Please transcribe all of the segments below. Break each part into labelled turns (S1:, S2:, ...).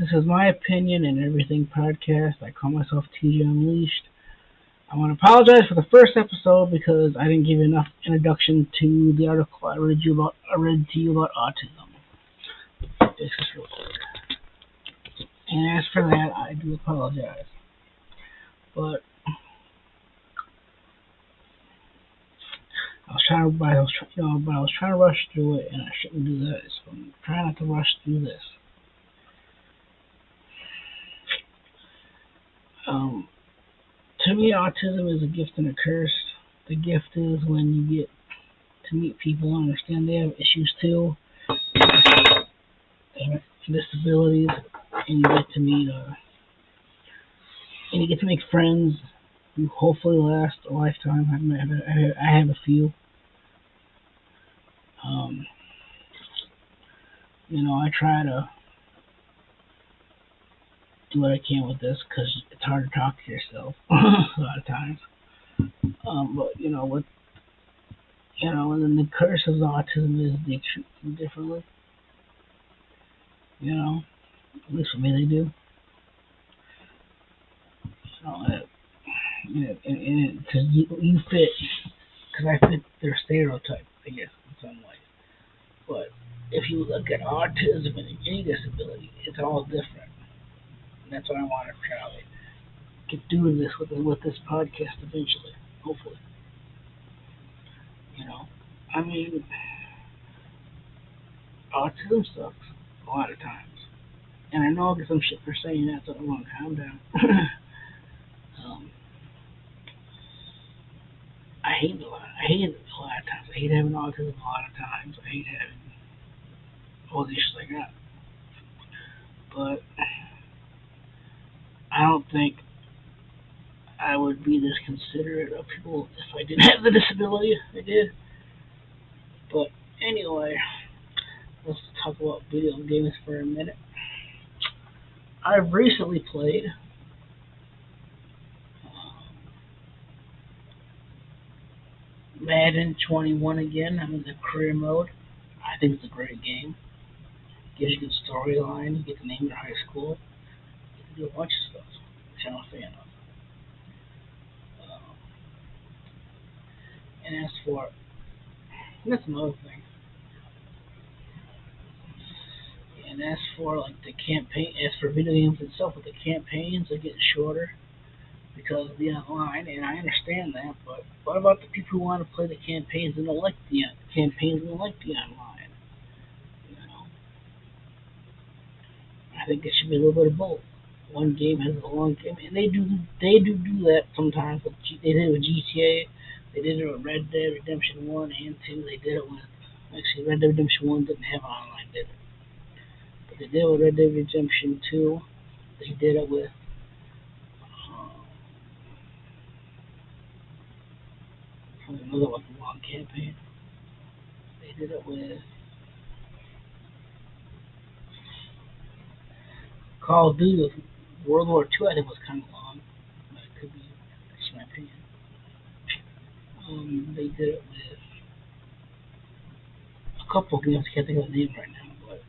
S1: This is my opinion and everything podcast. I call myself TJ Unleashed. I want to apologize for the first episode because I didn't give you enough introduction to the article I read to you about autism. This is real quick. And as for that, I do apologize. But I was trying to rush through it, and I shouldn't do that. So I'm trying not to rush through this. Um, to me, autism is a gift and a curse. The gift is when you get to meet people and understand they have issues too, and disabilities, and you get to make friends who hopefully last a lifetime. I have a few. Um, I try to do what I can with this because it's hard to talk to yourself a lot of times. But and then the curse of autism is they treat you differently. At least for me they do. Because you fit, because I fit their stereotype, I guess, in some ways. But if you look at autism and any disability, it's all different. And that's what I want to try to get doing this with this podcast eventually, hopefully. You know, I mean, autism sucks a lot of times. And I know I'll get some shit for saying that, so I'm going to calm down. um, I hate it a lot. I hate it a lot of times. I hate having autism a lot of times. I hate having all the issues like that. But I don't think I would be this considerate of people if I didn't have the disability. I did. But anyway, let's talk about video games for a minute. I've recently played Madden 21 again. I'm in the career mode. I think it's a great game. Gives you a good storyline. You get to name your high school. You can do a bunch of stuff, which I'm a fan of. Um, and as for, that's another thing. And as for like the campaign, as for video games itself, with the campaigns, they're getting shorter because of the online, and I understand that. But what about the people who want to play the campaigns and don't like the campaigns and don't like the online? You know, I think it should be a little bit of both. One game has a long game, and they do that sometimes. They did it with GTA. They did it with Red Dead Redemption 1 and 2. They did it with actually Red Dead Redemption 1 didn't have online, did it? But they did it with Red Dead Redemption 2. They did it with another one, long campaign. They did it with Call of Duty. World War II, I think, was kind of long. But it could be, that's my opinion. They did it with a couple of games. I can't think of the name right now, but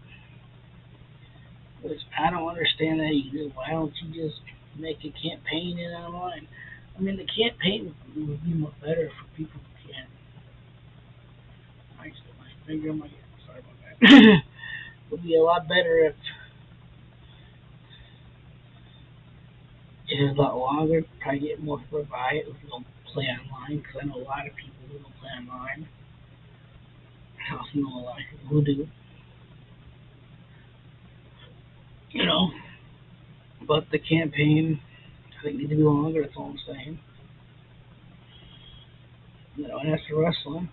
S1: which I don't understand that either. Why don't you just make a campaign in online? I mean, the campaign would be much better for people who can't. I just put my finger on my ear. Sorry about that. It would be a lot better if it was a lot longer. Probably get more people to buy it if we don't play online, because I know a lot of people who don't play online. I also know a lot of people who do. You know, but the campaign, I think, needs to be longer. That's all I'm saying. And as for wrestling,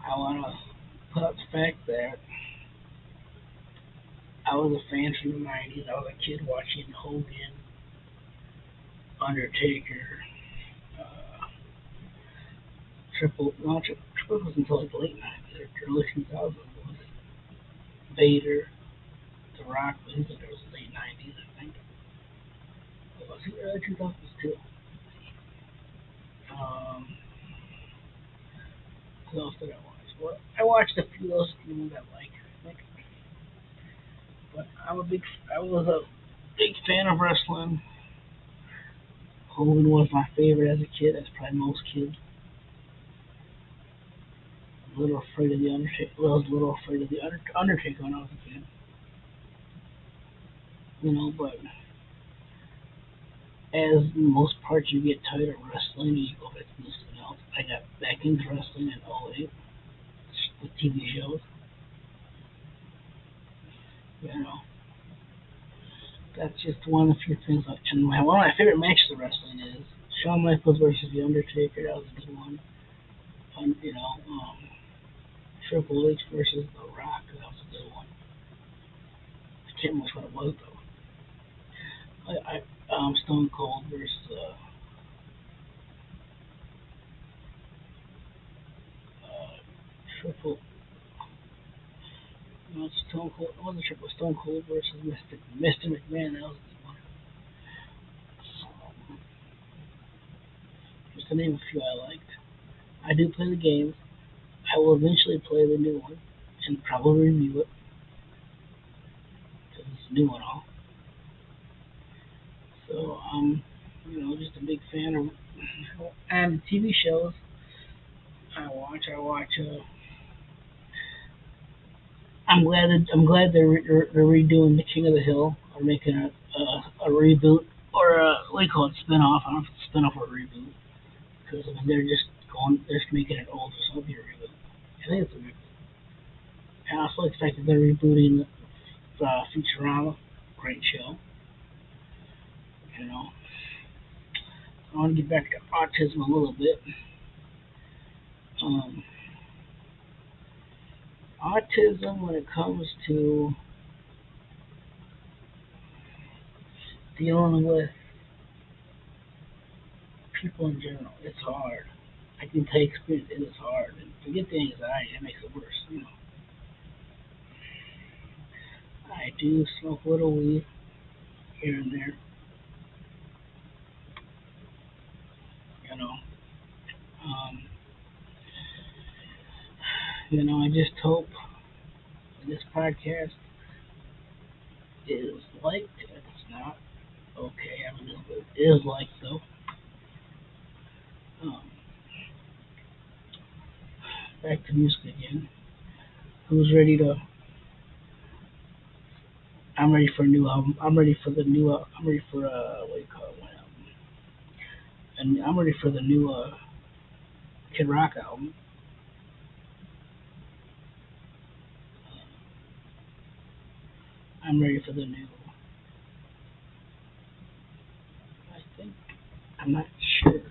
S1: I want to put up the fact that I was a fan from the 90s. I was a kid watching Hogan, Undertaker, uh, Triple was until like the late 90s or early 2000s. Was Vader, The Rock, but he was in the late 90s, I think. It was the early 2000s too. Who else did I watch? Well, I watched a few of those ones I like. think. But I was a big fan of wrestling. Hogan was my favorite as a kid, as probably most kids. A little afraid of the Undertaker. Well, I was a little afraid of the Undertaker when I was a kid. But as most parts you get tired of wrestling, you go back to something else. I got back into wrestling in '08 with TV shows. You know, that's just one of the few things. And one of my favorite matches of wrestling is Shawn Michaels versus The Undertaker. That was a good one. Triple H versus The Rock. That was a good one. I can't remember what it was though. Stone Cold versus Triple. No, Stone Cold. It wasn't Triple. Stone Cold versus Mr. McMahon. That was a good one. Just to name a few I liked. I do play the games. I will eventually play the new one and probably review it because it's new and all. So just a big fan of and TV shows. I watch. I'm glad they're redoing the King of the Hill or making a reboot or what do you call it, spinoff. I don't know if it's a spinoff or a reboot because they're just making it old, so it'll be a reboot. I think it's a reboot. And I also like the fact that they're rebooting Futurama, great show. You know, I want to get back to autism a little bit. Um, Autism, when it comes to dealing with people in general, it's hard. I can take experience, it is hard. And forget the anxiety, it makes it worse. I do smoke a little weed here and there. You know, um, I just hope this podcast is liked. If it's not, okay. I mean, it is liked though. Um, Back to music again. Who's ready to? I'm ready for a new album. I'm ready for the new. I'm ready for what do you call it? One album. And I'm ready for the new Kid Rock album. I'm ready for the new. I think I'm not sure.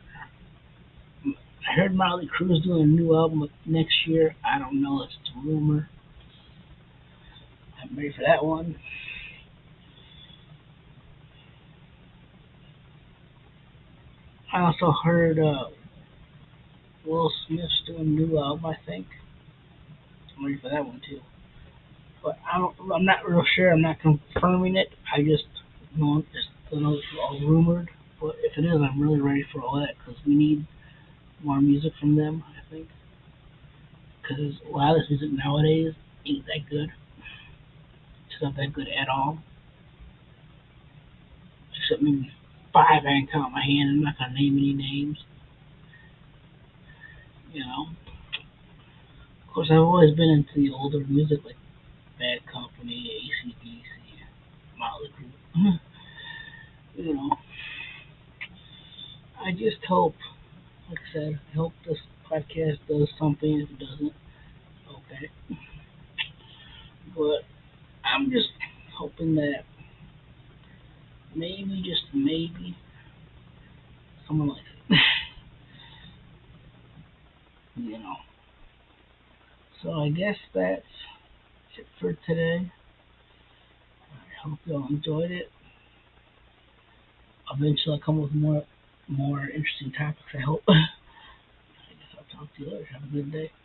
S1: I heard Molly Cruz doing a new album next year. I don't know. It's a rumor. I'm ready for that one. I also heard Will Smith's doing a new album. I think I'm ready for that one too. But I'm not real sure. I'm not confirming it. I just know it's all rumored. But if it is, I'm really ready for all that because we need more music from them. I think because a lot of this music nowadays ain't that good. It's not that good at all. Except maybe five I can count on my hand. I'm not gonna name any names. You know. Of course, I've always been into the older music like Bad Company, AC/DC, Motley Crue. you know, I just hope, like I said, I hope this podcast does something. If it doesn't, okay. But I'm just hoping that maybe, just maybe, someone likes it. you know. So I guess that's it for today. I hope y'all enjoyed it. Eventually, I'll come with more interesting topics. I hope. I guess I'll talk to you later. Have a good day.